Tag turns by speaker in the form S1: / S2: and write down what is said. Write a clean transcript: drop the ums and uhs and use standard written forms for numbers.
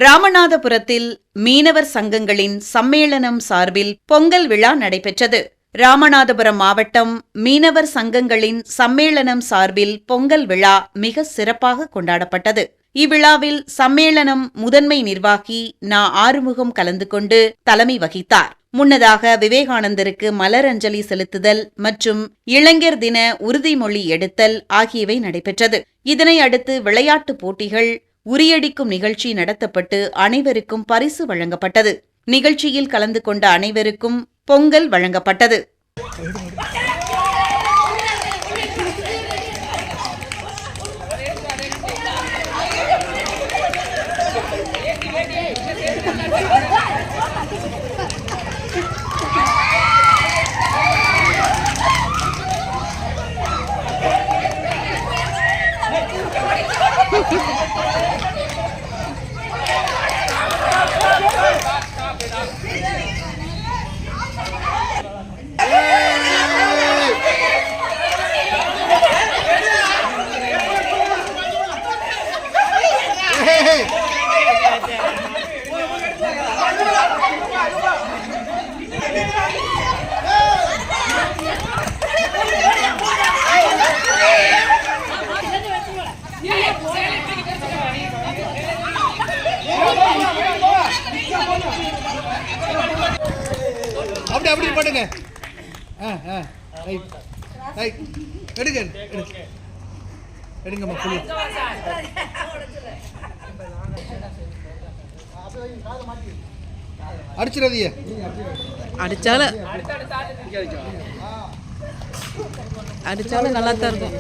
S1: ராமநாதபுரத்தில் மீனவர் சங்கங்களின் சம்மேளனம் சார்பில் பொங்கல் விழா நடைபெற்றது. ராமநாதபுரம் மாவட்டம் மீனவர் சங்கங்களின் சம்மேளனம் சார்பில் பொங்கல் விழா மிக சிறப்பாக கொண்டாடப்பட்டது. இவ்விழாவில் சம்மேளனம் முதன்மை நிர்வாகி ஆறுமுகம் கலந்து கொண்டு தலைமை வகித்தார். முன்னதாக விவேகானந்தருக்கு மலரஞ்சலி செலுத்துதல் மற்றும் இளைஞர் தின உறுதிமொழி எடுத்தல் ஆகியவை நடைபெற்றது. இதனை அடுத்து விளையாட்டுப் போட்டிகள், உரியடிக்கும் நிகழ்ச்சி நடத்தப்பட்டு அனைவருக்கும் பரிசு வழங்கப்பட்டது. நிகழ்ச்சியில் கலந்து கொண்ட அனைவருக்கும் பொங்கல் வழங்கப்பட்டது.
S2: அப்படி பண்ணுங்க. எடுங்க எடுங்கம்மா. அடிச்சிடாதீங்க.
S3: அடிச்சாலும் நல்லா தான் இருக்கும்.